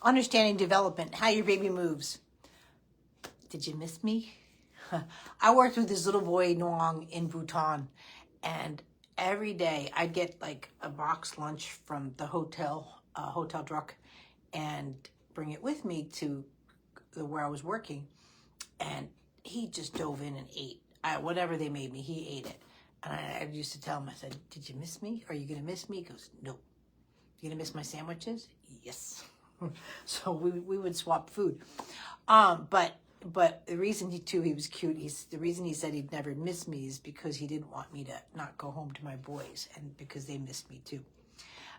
Understanding development, how your baby moves. Did you miss me? I worked with this little boy, Noang, in Bhutan, and every day I'd get like a box lunch from the hotel truck, and bring it with me to where I was working, and he just dove in and ate. Whatever they made me, he ate it. And I used to tell him, I said, did you miss me? Are you going to miss me? He goes, no. You going to miss my sandwiches? Yes. So we would swap food. But the reason he was cute, the reason he said he'd never miss me is because he didn't want me to not go home to my boys, and because they missed me too.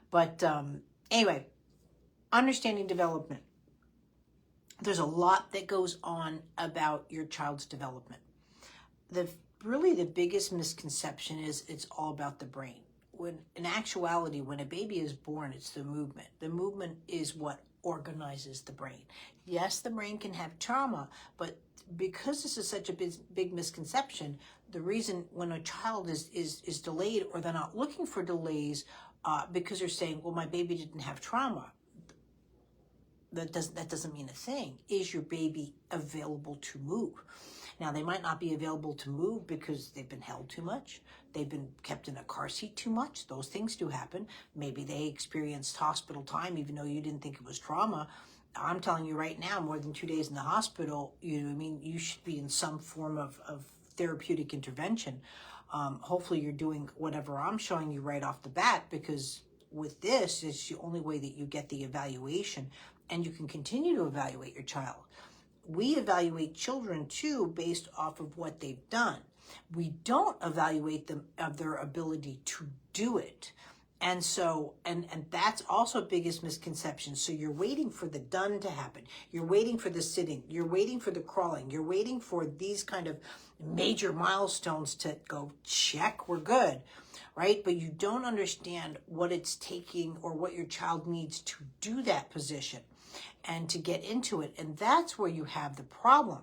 But anyway, understanding development. There's a lot that goes on about your child's development. Really the biggest misconception is it's all about the brain. When in actuality, when a baby is born, it's the movement. The movement is what organizes the brain. Yes, the brain can have trauma, but because this is such a big misconception, the reason when a child is delayed, or they're not looking for delays because they're saying, well, my baby didn't have trauma, that doesn't mean a thing. Is your baby available to move? Now, they might not be available to move because they've been held too much. They've been kept in a car seat too much. Those things do happen. Maybe they experienced hospital time even though you didn't think it was trauma. I'm telling you right now, more than 2 days in the hospital, you should be in some form of therapeutic intervention. Hopefully you're doing whatever I'm showing you right off the bat, because with this, it's the only way that you get the evaluation, and you can continue to evaluate your child. We evaluate children too based off of what they've done. We don't evaluate them of their ability to do it. And so, and that's also biggest misconception. So you're waiting for the done to happen. You're waiting for the sitting. You're waiting for the crawling. You're waiting for these kind of major milestones to go, check, we're good, right? But you don't understand what it's taking or what your child needs to do that position and to get into it. And that's where you have the problem,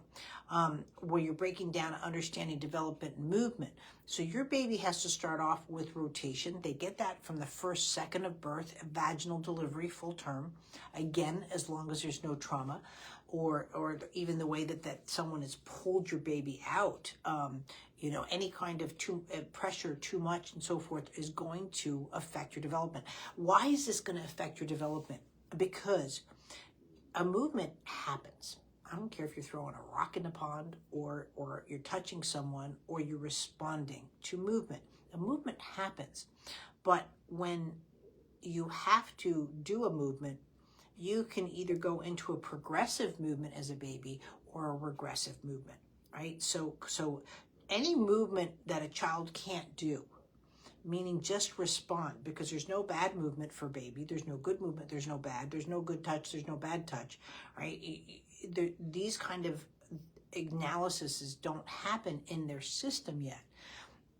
where you're breaking down understanding development and movement. So your baby has to start off with rotation. They get that from the first second of birth, vaginal delivery, full term. Again, as long as there's no trauma, or even the way that someone has pulled your baby out. Any kind of pressure, too much, and so forth is going to affect your development. Why is this going to affect your development? Because a movement happens. I don't care if you're throwing a rock in the pond or you're touching someone or you're responding to movement. A movement happens. But when you have to do a movement, you can either go into a progressive movement as a baby or a regressive movement, right? So any movement that a child can't do, meaning just respond, because there's no bad movement for baby. There's no good movement. There's no bad. There's no good touch. There's no bad touch, right? These kind of analyses don't happen in their system yet.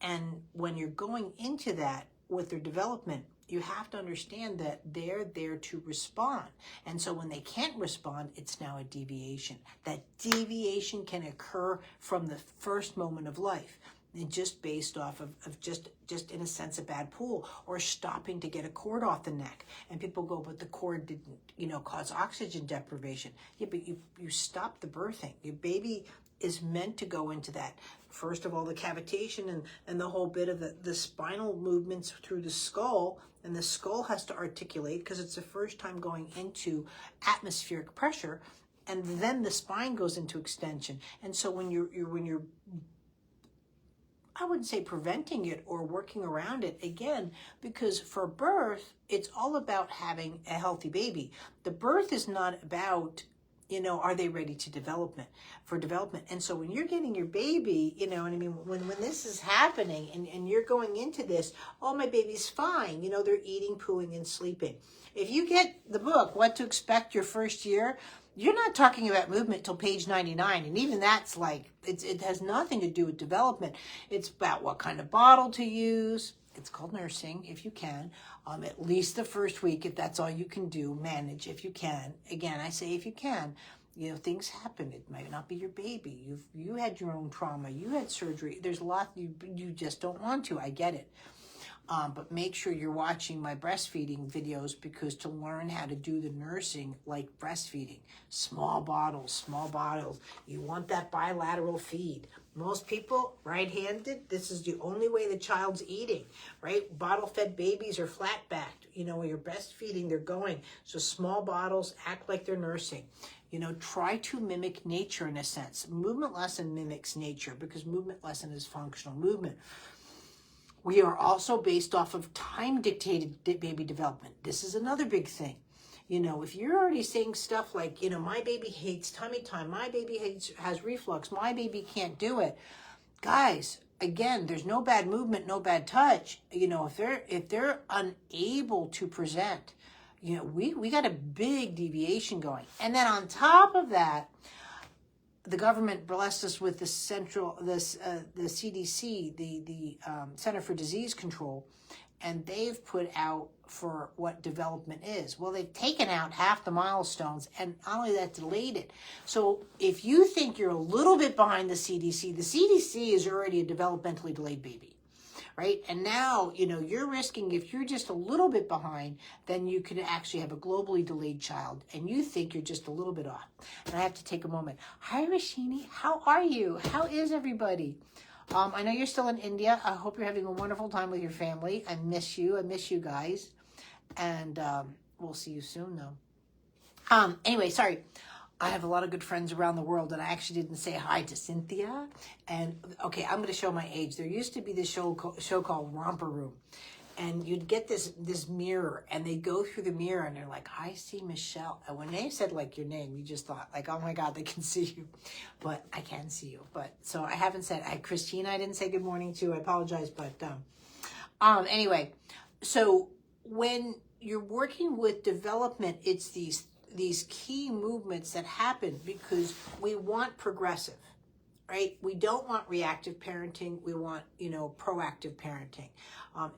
And when you're going into that with their development, you have to understand that they're there to respond. And so when they can't respond, it's now a deviation. That deviation can occur from the first moment of life, just based off of just in a sense a bad pull, or stopping to get a cord off the neck. And people go, but the cord didn't cause oxygen deprivation. Yeah, but you stopped the birthing. Your baby is meant to go into that. First of all, the cavitation and the whole bit of the spinal movements through the skull, and the skull has to articulate because it's the first time going into atmospheric pressure, and then the spine goes into extension. And so when you're I wouldn't say preventing it or working around it, again, because for birth, it's all about having a healthy baby. The birth is not about, are they ready to development? And so when you're getting your baby, when this is happening and you're going into this, oh, my baby's fine. They're eating, pooing, and sleeping. If you get the book, What to Expect Your First Year, you're not talking about movement till page 99. And even that's like, it has nothing to do with development. It's about what kind of bottle to use. It's called nursing, if you can. At least the first week, if that's all you can do, manage if you can. Again, I say if you can. Things happen. It might not be your baby. You had your own trauma. You had surgery. There's a lot you just don't want to. I get it. But make sure you're watching my breastfeeding videos, because to learn how to do the nursing like breastfeeding, small bottles, you want that bilateral feed. Most people, right-handed, this is the only way the child's eating, right? Bottle-fed babies are flat-backed. When you're breastfeeding, they're going. So small bottles, act like they're nursing. Try to mimic nature in a sense. Movement lesson mimics nature, because movement lesson is functional movement. We are also based off of time-dictated baby development. This is another big thing. If you're already saying stuff like, my baby hates tummy time, my baby has reflux, my baby can't do it. Guys, again, there's no bad movement, no bad touch. If they're unable to present, we got a big deviation going. And then on top of that, the government blessed us with the CDC, the Center for Disease Control, and they've put out for what development is. Well, they've taken out half the milestones, and not only that, delayed it. So if you think you're a little bit behind the CDC is already a developmentally delayed baby, right? And now, you're risking, if you're just a little bit behind, then you could actually have a globally delayed child, and you think you're just a little bit off. And I have to take a moment. Hi, Rashini. How are you? How is everybody? I know you're still in India. I hope you're having a wonderful time with your family. I miss you. I miss you guys. And we'll see you soon, though. Anyway, sorry. I have a lot of good friends around the world, and I actually didn't say hi to Cynthia. And, okay, I'm going to show my age. There used to be this show called Romper Room. And you'd get this mirror, and they'd go through the mirror, and they're like, I see Michelle. And when they said, like, your name, you just thought, like, oh, my God, they can see you. But I can see you. But so I haven't said, Christina, I didn't say good morning to. I apologize. But anyway, so when you're working with development, it's these key movements that happen because we want progressive. Right? We don't want reactive parenting. We want, proactive parenting,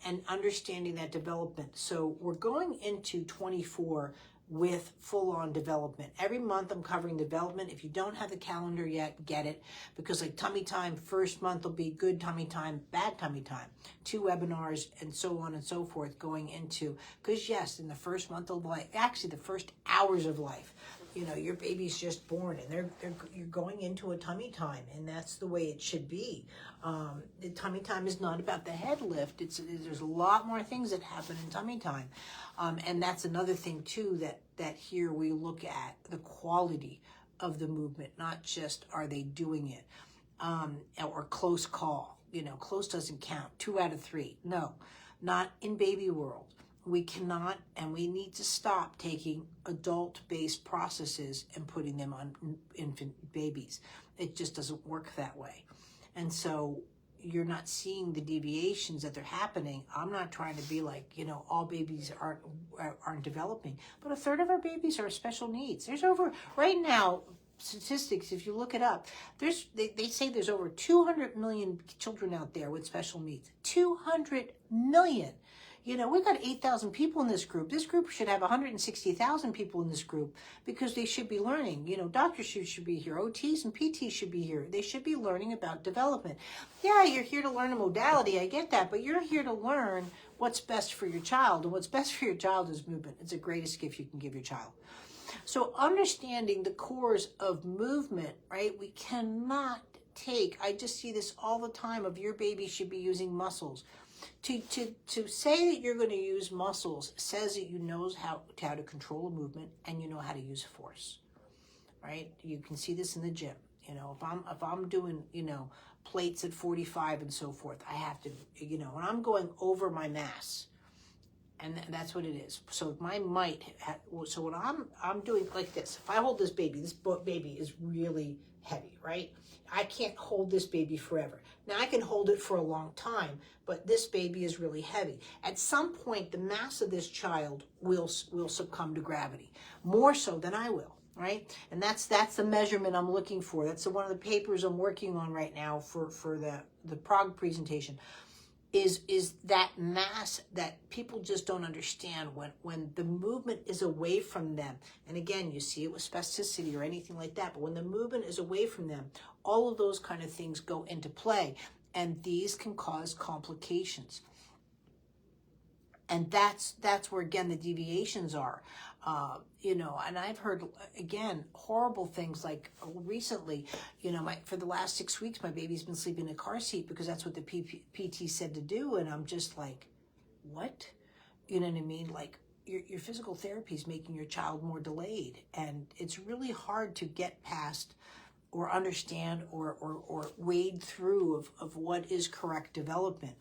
and understanding that development. So we're going into 24 with full-on development. Every month I'm covering development. If you don't have the calendar yet, get it, because like tummy time, first month will be good tummy time, bad tummy time, 2 webinars, and so on and so forth going into, because yes, in the first month of life, actually the first hours of life, your baby's just born, and you're going into a tummy time, and that's the way it should be. The tummy time is not about the head lift. There's a lot more things that happen in tummy time, and that's another thing too. That here we look at the quality of the movement, not just are they doing it, or close call. Close doesn't count. 2 out of 3. No, not in baby world. We cannot, and we need to stop taking adult-based processes and putting them on infant babies. It just doesn't work that way. And so you're not seeing the deviations that they're happening. I'm not trying to be like, all babies aren't developing, but 1/3 of our babies are special needs. There's right now, statistics, if you look it up, they say there's over 200 million children out there with special needs. 200 million. We've got 8,000 people in this group. This group should have 160,000 people in this group, because they should be learning. Doctors should be here. OTs and PTs should be here. They should be learning about development. Yeah, you're here to learn a modality. I get that. But you're here to learn what's best for your child. And what's best for your child is movement. It's the greatest gift you can give your child. So understanding the cores of movement, right? We cannot I just see this all the time, of your baby should be using muscles. To say that you're going to use muscles says that you know how to control a movement, and you know how to use force, right? You can see this in the gym. If I'm doing, plates at 45 and so forth, I have to, when I'm going over my mass, and that's what it is. So my might, so when I'm doing like this, if I hold this baby is really heavy, right? I can't hold this baby forever. Now I can hold it for a long time, but this baby is really heavy. At some point, the mass of this child will succumb to gravity, more so than I will, right? And that's the measurement I'm looking for. That's one of the papers I'm working on right now for the Prague presentation. Is that mass that people just don't understand when the movement is away from them. And again, you see it with spasticity or anything like that, but when the movement is away from them, all of those kind of things go into play, and these can cause complications. And that's where, again, the deviations are. And I've heard, again, horrible things like recently, for the last 6 weeks, my baby's been sleeping in a car seat because that's what the PT said to do. And I'm just like, what? You know what I mean? Like, your physical therapy is making your child more delayed. And it's really hard to get past or understand or wade through of what is correct development.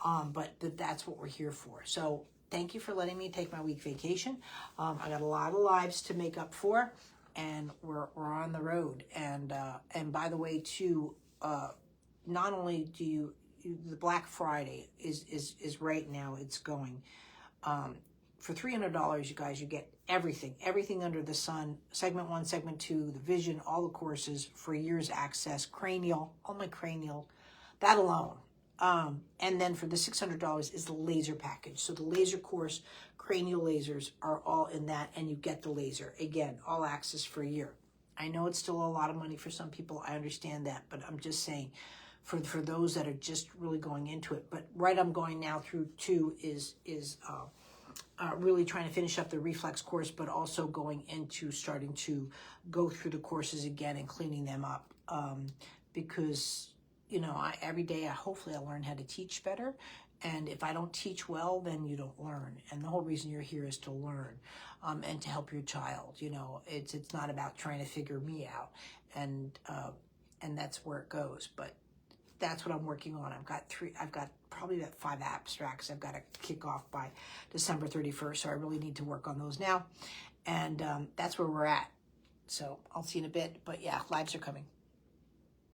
But that's what we're here for. So thank you for letting me take my week vacation. I got a lot of lives to make up for, and we're on the road. And by the way, too, not only do the Black Friday is right now, it's going. For $300, you guys, you get everything under the sun. Segment 1, segment 2, the vision, all the courses for a year's access, cranial, all my cranial, that alone. And then for the $600 is the laser package. So the laser course, cranial lasers are all in that, and you get the laser. Again, all access for a year. I know it's still a lot of money for some people. I understand that, but I'm just saying for those that are just really going into it. But I'm going now through 2 is really trying to finish up the reflex course, but also going into starting to go through the courses again and cleaning them up. Because, every day, hopefully I learn how to teach better. And if I don't teach well, then you don't learn. And the whole reason you're here is to learn and to help your child. It's not about trying to figure me out. And that's where it goes. But that's what I'm working on. I've got probably about 5 abstracts I've got to kick off by December 31st. So I really need to work on those now. And that's where we're at. So I'll see you in a bit. But yeah, lives are coming.